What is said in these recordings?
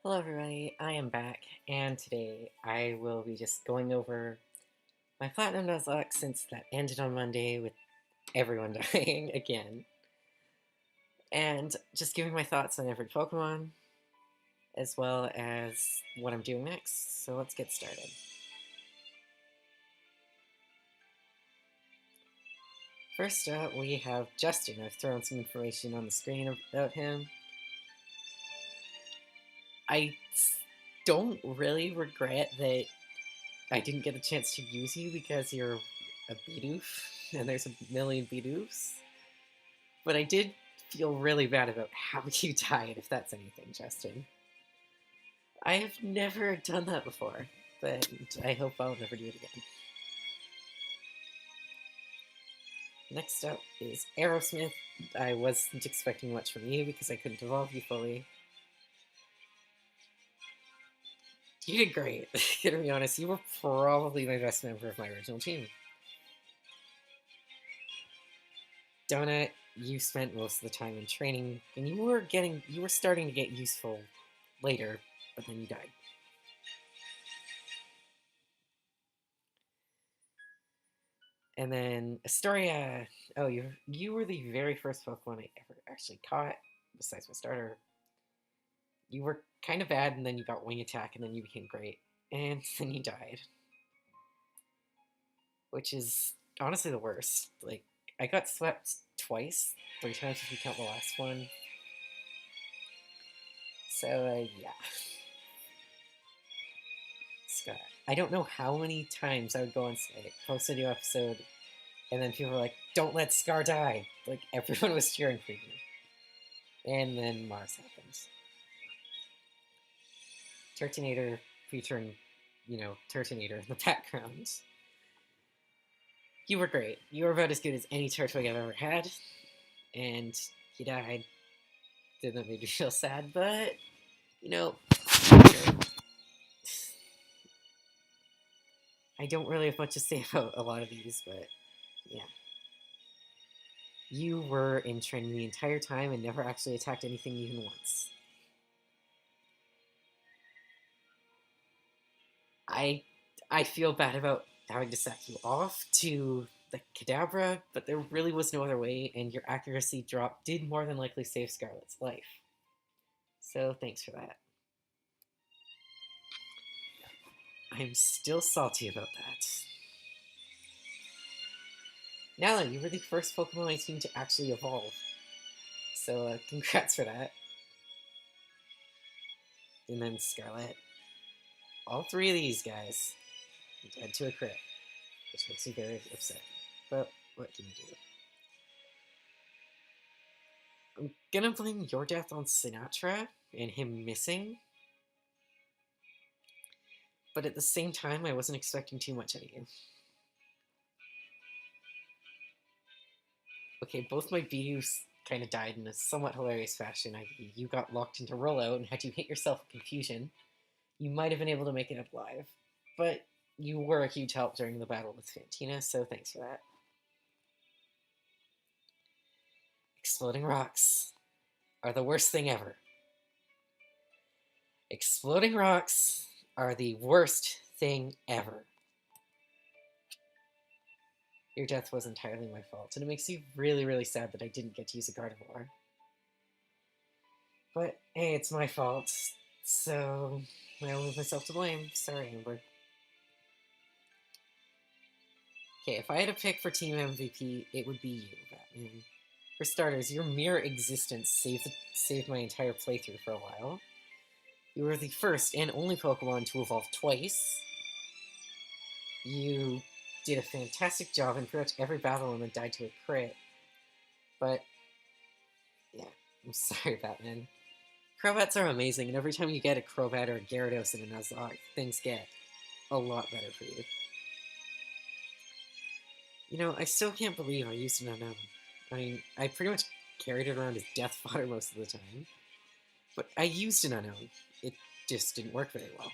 Hello everybody, I am back, and today I will be just going over my Platinum Nuzlocke since that ended on Monday with everyone dying again, and just giving my thoughts on every Pokemon, as well as what I'm doing next, so let's get started. First up, we have Justin. I've thrown some information on the screen about him. I don't really regret that I didn't get a chance to use you because you're a Bidoof, and there's a million Bidoofs. But I did feel really bad about how you died, if that's anything, Justin. I have never done that before, but I hope I'll never do it again. Next up is Aerosmith. I wasn't expecting much from you because I couldn't evolve you fully. You did great. To be honest, you were probably my best member of my original team. Donut, you spent most of the time in training, and you were starting to get useful later, but then you died. And then Astoria. Oh, you were the very first Pokemon I ever actually caught, besides my starter. You were kind of bad, and then you got Wing Attack, and then you became great, and then you died, which is honestly the worst. Like, I got swept twice, 3 times if you count the last one. So yeah, Scott. I don't know how many times I would go and say, post a new episode, and then people were like, "Don't let Scar die!" Like everyone was cheering for you, and then Mars happens. Turtonator featuring, Turtonator in the background. You were great. You were about as good as any Turtwig I've ever had, and you died. Did that make me feel sad, but you know, I don't really have much to say about a lot of these, but yeah. You were in training the entire time and never actually attacked anything even once. I I feel bad about having to sack you off to the Kadabra, but there really was no other way, and your accuracy drop did more than likely save Scarlet's life. So thanks for that. I'm still salty about that. Nala, you were the first Pokemon on my team to actually evolve. So congrats for that. And then Scarlet. All three of these guys died to a crit, which makes me very upset. But what can you do? I'm gonna blame your death on Sinatra and him missing. But at the same time, I wasn't expecting too much out of you. Okay, both my Bidoof kind of died in a somewhat hilarious fashion. You got locked into rollout, and had you hit yourself with confusion, you might have been able to make it up live. But you were a huge help during the battle with Fantina, so thanks for that. Exploding rocks are the worst thing ever. Exploding rocks are the worst thing ever. Your death was entirely my fault, and it makes me really, really sad that I didn't get to use a Gardevoir. But hey, it's my fault, so I'll leave myself to blame. Sorry, Amber. Okay, if I had a pick for Team MVP, it would be you, Batman. For starters, your mere existence saved my entire playthrough for a while. You were the first and only Pokemon to evolve twice. You did a fantastic job in pretty much every battle and then died to a crit. But, yeah, I'm sorry, Batman. Crobats are amazing, and every time you get a Crobat or a Gyarados in a Nuzlocke, things get a lot better for you. You know, I still can't believe I used an unknown. I mean, I pretty much carried it around as death fodder most of the time. But I used an unknown. It just didn't work very well.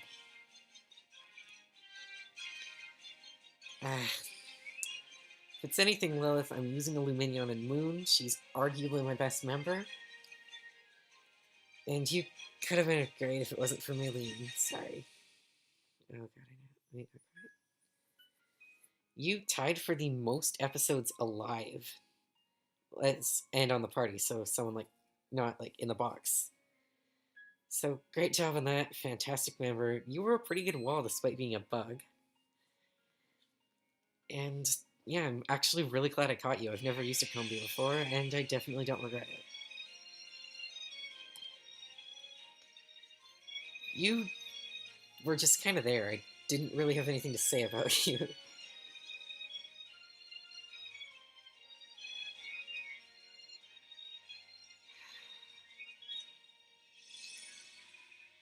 If it's anything, Lilith, I'm using a Lumineon and Moon. She's arguably my best member. And you could have been great if it wasn't for Maylene. Sorry. Oh god, I know. Wait, you tied for the most episodes alive, and on the party. So someone like not like in the box. So great job on that. Fantastic member. You were a pretty good wall despite being a bug. And yeah, I'm actually really glad I caught you. I've never used a combi before, and I definitely don't regret it. You were just kind of there. I didn't really have anything to say about you.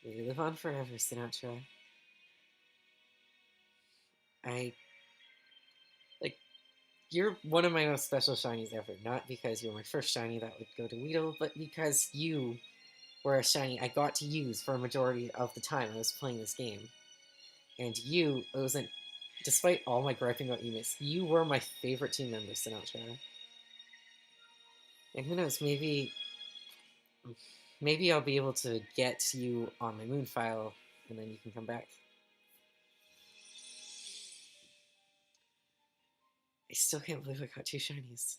You live on forever, Sinatra. I like you're one of my most special shinies ever. Not because you're my first shiny that would go to Weedle, but because you were a shiny I got to use for a majority of the time I was playing this game. And you, it wasn't, despite all my griping about you, miss, you were my favorite team member, Sinatra. And who knows, maybe I'll be able to get you on my moon file, and then you can come back. I still can't believe I caught two shinies.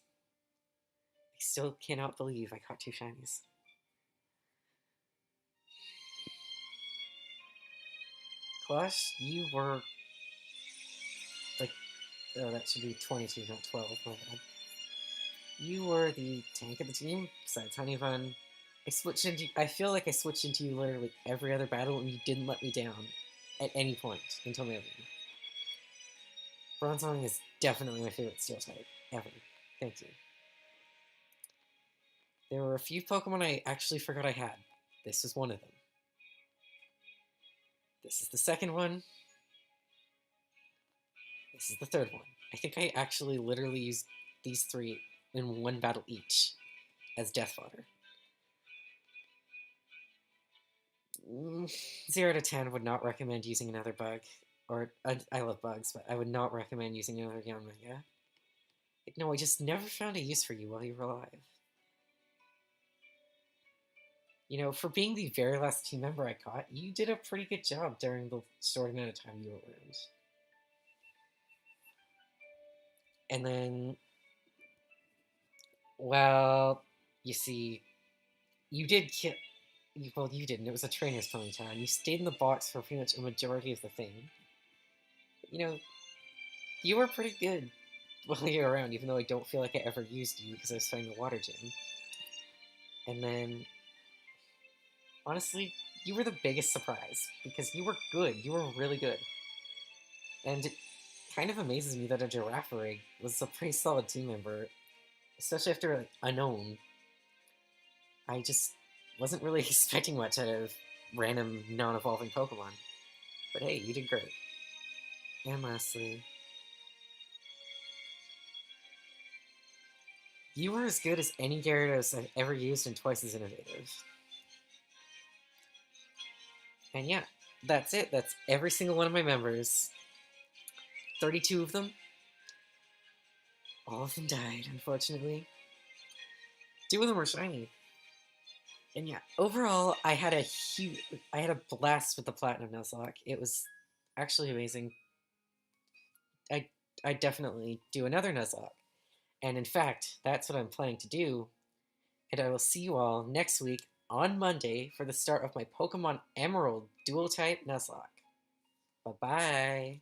I still cannot believe I caught two shinies. Clash, you were like, oh, that should be 22, not 12. My bad. You were the tank of the team besides Honeyfun. I feel like I switched into you literally every other battle, and you didn't let me down at any point until Maylene. Bronzong is definitely my favorite steel type ever. Thank you. There were a few Pokemon I actually forgot I had. This was one of them. This is the second one. This is the third one. I think I actually literally used these three in one battle each as death fodder. 0 to 10 would not recommend using another bug. Or, I love bugs, but I would not recommend using another Yanmega. No, I just never found a use for you while you were alive. You know, for being the very last team member I caught, you did a pretty good job during the short amount of time you were around. And then, well, you see, you did kill. Well, you didn't. It was a trainer's Ponyta. You stayed in the box for pretty much a majority of the thing. But, you know, you were pretty good while you were around, even though I don't feel like I ever used you because I was fighting the water gym. And then, honestly, you were the biggest surprise because you were good. You were really good. And it kind of amazes me that a Girafarig was a pretty solid team member, especially after like, Unknown. I just wasn't really expecting much out of random non-evolving Pokemon. But hey, you did great. And lastly, you were as good as any Gyarados I've ever used and twice as innovative. And yeah, that's it. That's every single one of my members. 32 of them. All of them died, unfortunately. 2 of them were shiny. And yeah, overall, I had a blast with the Platinum Nuzlocke. It was actually amazing. I, I definitely do another Nuzlocke. And in fact, that's what I'm planning to do. And I will see you all next week on Monday for the start of my Pokemon Emerald Dual Type Nuzlocke. Bye-bye.